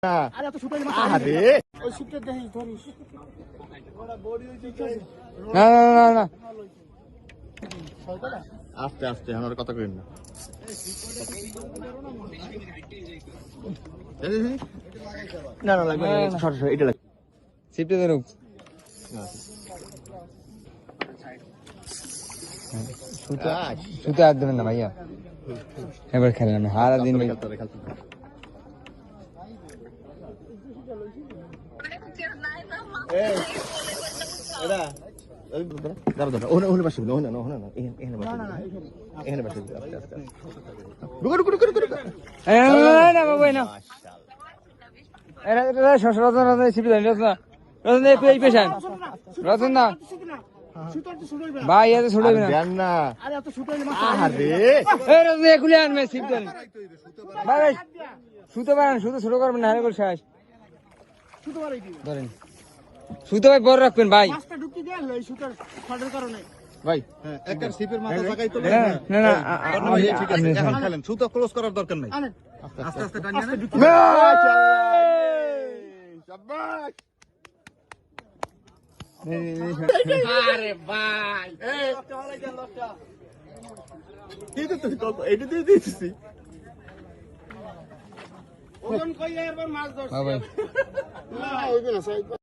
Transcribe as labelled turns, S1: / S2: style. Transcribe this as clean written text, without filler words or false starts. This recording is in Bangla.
S1: আরে এত ছোট আরে ওই শিপটা দেখিস ধরিস ওরা বডি হইছে না না না না আস্তে আস্তে আমার কথা কইন না না না লাগবে না সর সর এটা লাগবে শিপটা ধরো সুতা সুতা আর দেবেন না ভাইয়া এবার খেলেন হারা দিন ভাই এত ছোট না খুলে আনবে ভাই সুতো পারেন শুধু ছোট করবেন না শেষ ধরেন সুতো ভাই বড় রাখবেন ভাই ভাই একবার সিপের মাথা জায়গায় তো না না ঠিক আছে এখন খেলেন সুতো ক্লোজ করার দরকার নাই আস্তে আস্তে টানিয়ে শাবাশ আরে ভাই এই তো এটা দিয়ে দিছি ওজন কই এরবার মাছ ধরছি ভাই না ওই না